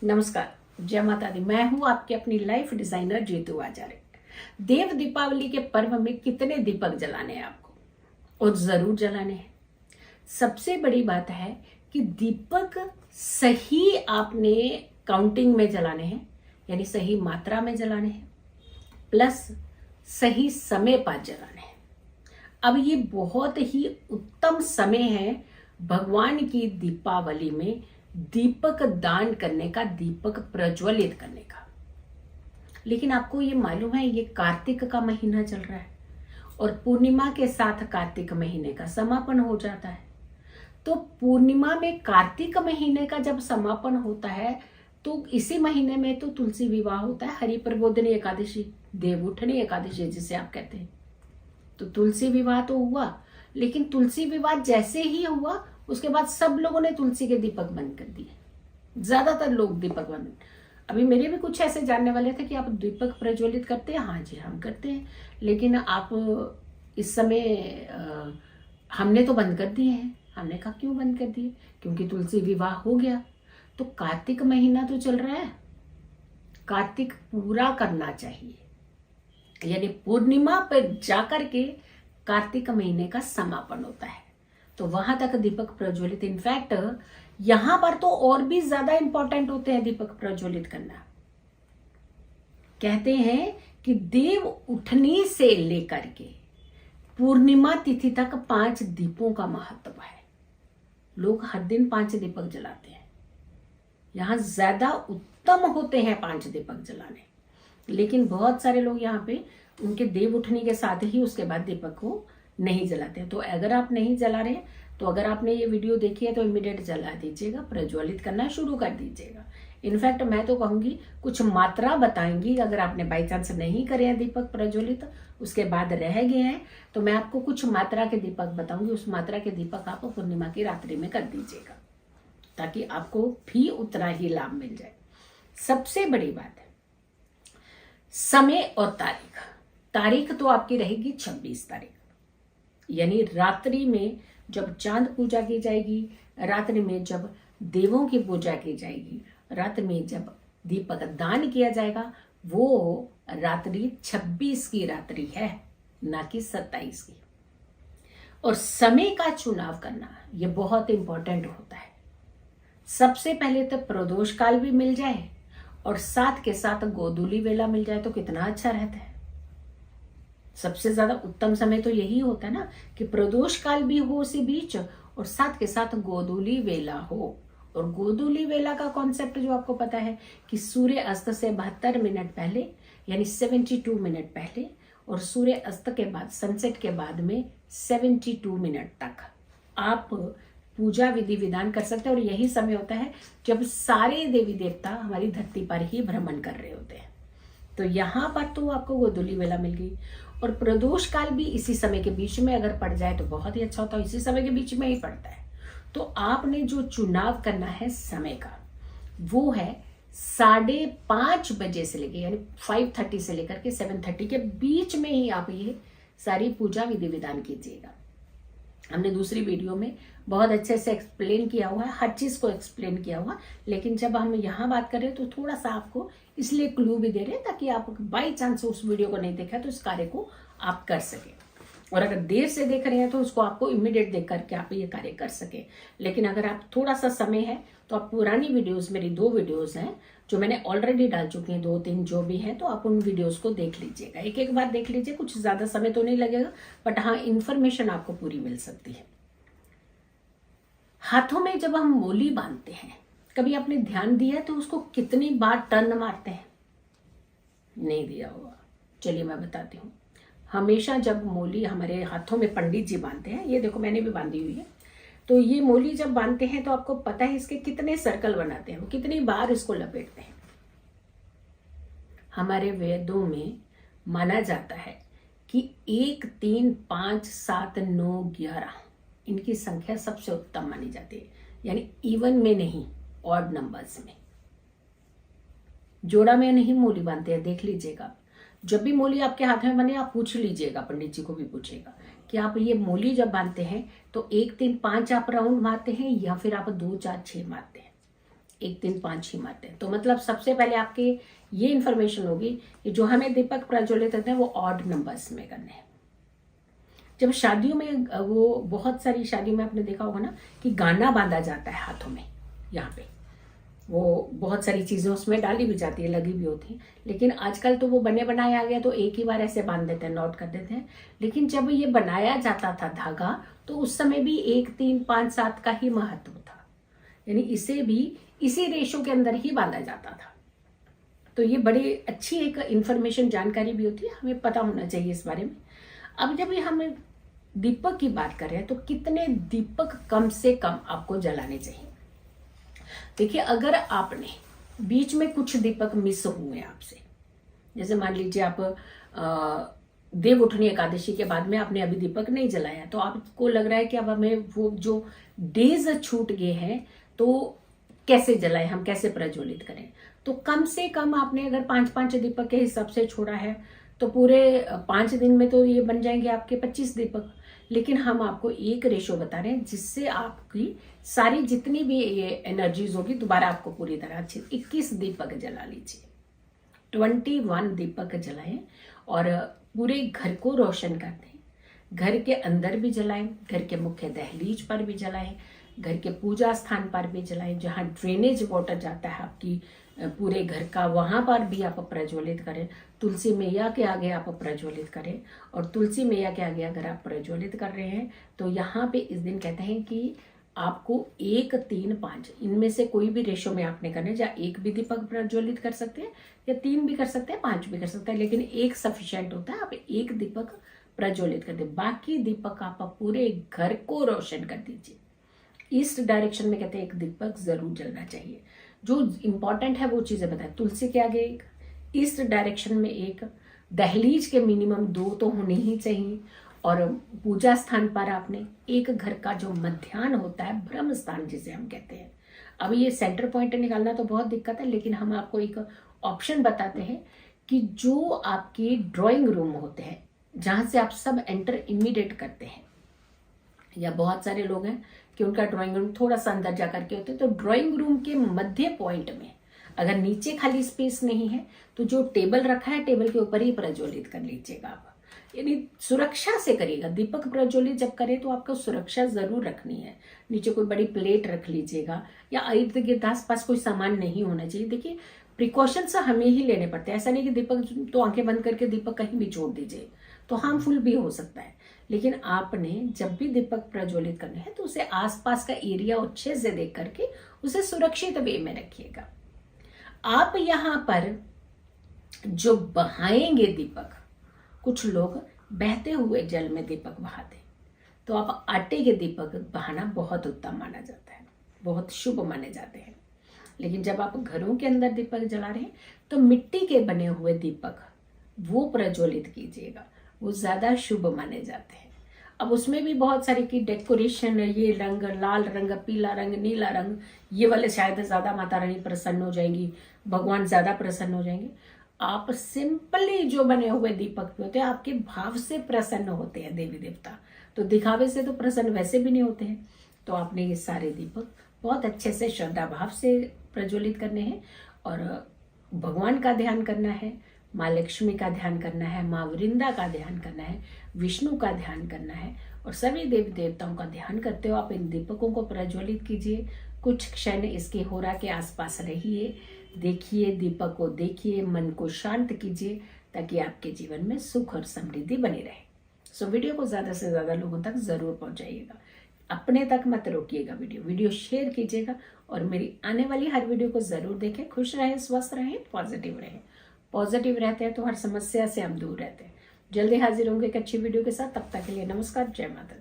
नमस्कार, जय माता दी। मैं हूं आपकी अपनी लाइफ डिजाइनर जीतू आचार्य। देव दीपावली के पर्व में कितने दीपक जलाने हैं आपको, और जरूर जलाने हैं। सबसे बड़ी बात है कि दीपक सही आपने काउंटिंग में जलाने हैं, यानी सही मात्रा में जलाने हैं, प्लस सही समय पर जलाने हैं। अब ये बहुत ही उत्तम समय है भगवान की दीपावली में दीपक दान करने का, दीपक प्रज्वलित करने का। लेकिन आपको ये मालूम है ये कार्तिक का महीना चल रहा है और पूर्णिमा के साथ कार्तिक महीने का समापन हो जाता है। तो पूर्णिमा में कार्तिक महीने का जब समापन होता है तो इसी महीने में तो तुलसी विवाह होता है, हरि प्रबोधिनी एकादशी, देवउठनी एकादशी जिसे आप कहते हैं। तो तुलसी विवाह तो हुआ, लेकिन तुलसी विवाह जैसे ही हुआ उसके बाद सब लोगों ने तुलसी के दीपक बंद कर दिए। ज्यादातर लोग दीपक बंद। अभी मेरे भी कुछ ऐसे जानने वाले थे कि आप दीपक प्रज्वलित करते हैं। हाँ जी, हम करते हैं, लेकिन आप इस समय हमने तो बंद कर दिए हैं। हमने कहा क्यों बंद कर दिए? क्योंकि तुलसी विवाह हो गया। तो कार्तिक महीना तो चल रहा है, कार्तिक पूरा करना चाहिए, यानी पूर्णिमा पर जाकर के कार्तिक महीने का समापन होता है। तो वहां तक दीपक प्रज्वलित, इनफैक्ट यहां पर तो और भी ज्यादा इंपॉर्टेंट होते हैं दीपक प्रज्वलित करना। कहते हैं कि देव उठनी से लेकर के पूर्णिमा तिथि तक 5 दीपों का महत्व है। लोग हर दिन 5 दीपक जलाते हैं। यहां ज्यादा उत्तम होते हैं 5 दीपक जलाने, लेकिन बहुत सारे लोग यहाँ पे उनके देव उठनी के साथ ही उसके बाद दीपक को नहीं जलाते। तो अगर आप नहीं जला रहे, तो अगर आपने ये वीडियो देखी है तो इमीडिएट जला दीजिएगा, प्रज्वलित करना शुरू कर दीजिएगा। इनफैक्ट मैं तो कहूंगी कुछ मात्रा बताएंगी, अगर आपने बाई चांस नहीं करे हैं दीपक प्रज्वलित, उसके बाद रह गए हैं, तो मैं आपको कुछ मात्रा के दीपक बताऊंगी। उस मात्रा के दीपक आप पूर्णिमा की रात्रि में कर दीजिएगा, ताकि आपको भी उतना ही लाभ मिल जाए। सबसे बड़ी बात है समय और तारीख। तारीख तो आपकी रहेगी 26 तारीख, यानी रात्रि में जब चांद पूजा की जाएगी, रात्रि में जब देवों की पूजा की जाएगी, रात्रि में जब दीपक दान किया जाएगा, वो रात्रि 26 की रात्रि है, ना कि 27 की। और समय का चुनाव करना ये बहुत इंपॉर्टेंट होता है। सबसे पहले तो प्रदोष काल भी मिल जाए और साथ के साथ गोधूली वेला मिल जाए तो कितना अच्छा रहता है। सबसे ज्यादा उत्तम समय तो यही होता है ना कि प्रदोष काल भी हो उसी बीच और साथ के साथ गोधूली वेला हो। और गोधूली वेला का कॉन्सेप्ट जो आपको पता है कि सूर्य अस्त से 72 मिनट पहले, यानी 72 मिनट पहले, और सूर्य अस्त के बाद, सनसेट के बाद में 72 मिनट तक आप पूजा विधि विधान कर सकते हैं। और यही समय होता है जब सारे देवी देवता हमारी धरती पर ही भ्रमण कर रहे होते हैं। तो यहाँ पर तो आपको गोधूली वेला मिल गई, और प्रदोष काल भी इसी समय के बीच में अगर पड़ जाए तो बहुत ही अच्छा होता है। इसी समय के बीच में ही पड़ता है। तो आपने जो चुनाव करना है समय का, वो है 5:30 बजे से लेकर, यानी 5:30 से लेकर के 7:30 के बीच में ही आप ये सारी पूजा विधि विधान कीजिएगा। हमने दूसरी वीडियो में बहुत अच्छे से एक्सप्लेन किया हुआ है, हर चीज को एक्सप्लेन किया हुआ, लेकिन जब हम यहाँ बात कर रहे हैं तो थोड़ा सा आपको इसलिए क्लू भी दे रहे हैं ताकि आप बाई चांस उस वीडियो को नहीं देखा तो इस कार्य को आप कर सके। और अगर देर से देख रहे हैं तो उसको आपको इमीडिएट देख करके आप ये कार्य कर सके। लेकिन अगर आप थोड़ा सा समय है तो आप पुरानी वीडियोस, मेरी 2 वीडियोस हैं जो मैंने ऑलरेडी डाल चुकी हैं, 2-3 जो भी हैं, तो आप उन वीडियोस को देख लीजिएगा। एक एक बार देख लीजिए, कुछ ज्यादा समय तो नहीं लगेगा, बट हाँ इन्फॉर्मेशन आपको पूरी मिल सकती है। हाथों में जब हम मोली बांधते हैं, कभी आपने ध्यान दिया तो उसको कितनी बार टर्न मारते हैं? नहीं दिया होगा, चलिए मैं बताती हूँ। हमेशा जब मोली हमारे हाथों में पंडित जी बांधते हैं, ये देखो मैंने भी बांधी हुई है, तो ये मोली जब बांधते हैं तो आपको पता है इसके कितने सर्कल बनाते हैं, वो कितनी बार इसको लपेटते हैं। हमारे वेदों में माना जाता है कि 1, 3, 5, 7, 9, 11 इनकी संख्या सबसे उत्तम मानी जाती है, यानी इवन में नहीं, ऑड नंबर्स में। जोड़ा में नहीं मोली बांधते हैं, देख लीजिएगा। जब भी मोली आपके हाथ में बने आप पूछ लीजिएगा, पंडित जी को भी पूछेगा कि आप ये मोली जब बांधते हैं तो 1, 3, 5 आप राउंड मारते हैं या फिर आप 2, 4, 6 मारते हैं। 1 3 5 ही मारते हैं। तो मतलब सबसे पहले आपके ये इन्फॉर्मेशन होगी कि जो हमें दीपक प्रज्वलित करते हैं वो ऑड नंबर्स में करने हैं। जब शादियों में वो बहुत सारी शादियों में आपने देखा होगा ना कि गाना बांधा जाता है हाथों में, यहाँ पे वो बहुत सारी चीजें उसमें डाली भी जाती है, लगी भी होती है, लेकिन आजकल तो वो बने बनाए आ गया तो एक ही बार ऐसे बांध देते हैं, नॉट कर देते हैं। लेकिन जब ये बनाया जाता था धागा तो उस समय भी 1 3 5 7 का ही महत्व था, यानी इसे भी इसी रेशो के अंदर ही बांधा जाता था। तो ये बड़ी अच्छी एक इंफॉर्मेशन जानकारी भी होती है, हमें पता होना चाहिए इस बारे में। अब जब ये हम दीपक की बात कर रहे हैं तो कितने दीपक कम से कम आपको जलाने चाहिए। देखिए, अगर आपने बीच में कुछ दीपक मिस हुए आपसे, जैसे मान लीजिए आप देव उठनी एकादशी के बाद में आपने अभी दीपक नहीं जलाया, तो आपको लग रहा है कि अब हमें वो जो डेज छूट गए हैं तो कैसे जलाएं, हम कैसे प्रज्वलित करें। तो कम से कम आपने अगर 5-5 दीपक के हिसाब से छोड़ा है तो पूरे 5 दिन में तो ये बन जाएंगे आपके 25 दीपक। लेकिन हम आपको एक रेशो बता रहे हैं जिससे आपकी सारी जितनी भी ये एनर्जीज होगी दोबारा आपको पूरी तरह अच्छे 21 दीपक जला लीजिए, 21 दीपक जलाएं और पूरे घर को रोशन कर दें। घर के अंदर भी जलाएं, घर के मुख्य दहलीज पर भी जलाएं, घर के पूजा स्थान पर भी जलाएं, जहां ड्रेनेज वाटर जाता है आपकी पूरे घर का, वहां पर भी आप प्रज्वलित करें। तुलसी मैया के आगे आप प्रज्वलित करें, और तुलसी मैया के आगे अगर आप प्रज्वलित कर रहे हैं तो यहाँ पे इस दिन कहते हैं कि आपको 1 3 5 इनमें से कोई भी रेशो में आपने करना है, जहाँ 1 भी दीपक प्रज्वलित कर सकते हैं या 3 भी कर सकते हैं, 5 भी कर सकते हैं, लेकिन 1 सफिशिएंट होता है। आप 1 दीपक प्रज्वलित कर दे, बाकी दीपक आप पूरे घर को रोशन कर दीजिए। ईस्ट डायरेक्शन में कहते हैं 1 दीपक जरूर जलना चाहिए। जो इंपॉर्टेंट है वो चीजें बताए, तुलसी के आगे 1, ईस्ट डायरेक्शन में 1, दहलीज के मिनिमम 2 तो होने ही चाहिए, और पूजा स्थान पर आपने 1 घर का जो मध्याह्न होता है, ब्रह्म स्थान जिसे हम कहते हैं। अब ये सेंटर पॉइंट निकालना तो बहुत दिक्कत है, लेकिन हम आपको एक ऑप्शन बताते हैं कि जो आपके ड्राइंग रूम होते हैं जहां से आप सब एंटर इमीडिएट करते हैं, या बहुत सारे लोग हैं कि उनका ड्राइंग रूम थोड़ा सा अंदर जा करके होते हैं, तो ड्राइंग रूम के मध्य पॉइंट में अगर नीचे खाली स्पेस नहीं है तो जो टेबल रखा है टेबल के ऊपर ही प्रज्वलित कर लीजिएगा आप, यानी सुरक्षा से करिएगा। दीपक प्रज्वलित जब करें तो आपको सुरक्षा जरूर रखनी है। नीचे कोई बड़ी प्लेट रख लीजिएगा, या इर्द गिर्द आस पास कोई सामान नहीं होना चाहिए। देखिए, प्रिकॉशंस हमें ही लेने पड़ते हैं, ऐसा नहीं कि दीपक तो आंखें बंद करके दीपक कहीं भी छोड़ दीजिए, तो हार्मफुल भी हो सकता है। लेकिन आपने जब भी दीपक प्रज्वलित करने हैं तो उसे आसपास का एरिया अच्छे से देख करके उसे सुरक्षित वे में रखिएगा। आप यहाँ पर जो बहाएंगे दीपक, कुछ लोग बहते हुए जल में दीपक बहाते, तो आप आटे के दीपक बहाना बहुत उत्तम माना जाता है, बहुत शुभ माने जाते हैं। लेकिन जब आप घरों के अंदर दीपक जला रहे हैं तो मिट्टी के बने हुए दीपक वो प्रज्वलित कीजिएगा, वो ज्यादा शुभ माने जाते हैं। अब उसमें भी बहुत सारी की डेकोरेशन, ये रंग, लाल रंग, पीला रंग, नीला रंग, ये वाले शायद ज्यादा माता रानी प्रसन्न हो जाएंगी, भगवान ज्यादा प्रसन्न हो जाएंगे। आप सिंपली जो बने हुए दीपक होते हैं आपके भाव से प्रसन्न होते हैं देवी देवता, तो दिखावे से तो प्रसन्न वैसे भी नहीं होते हैं। तो आपने ये सारे दीपक बहुत अच्छे से श्रद्धा भाव से प्रज्वलित करने हैं, और भगवान का ध्यान करना है, माँ लक्ष्मी का ध्यान करना है, माँ वृंदा का ध्यान करना है, विष्णु का ध्यान करना है, और सभी देवी देवताओं का ध्यान करते हो आप इन दीपकों को प्रज्वलित कीजिए। कुछ क्षण इसके होरा के आसपास रहिए, देखिए दीपक को, देखिए, मन को शांत कीजिए, ताकि आपके जीवन में सुख और समृद्धि बनी रहे। सो वीडियो को ज्यादा से ज्यादा लोगों तक जरूर पहुंचाइएगा, अपने तक मत रोकिएगा, वीडियो शेयर कीजिएगा, और मेरी आने वाली हर वीडियो को जरूर देखें। खुश रहें, स्वस्थ रहें, पॉजिटिव रहें। पॉजिटिव रहते हैं तो हर समस्या से हम दूर रहते हैं। जल्दी हाजिर होंगे एक अच्छी वीडियो के साथ, तब तक के लिए नमस्कार, जय माता दी।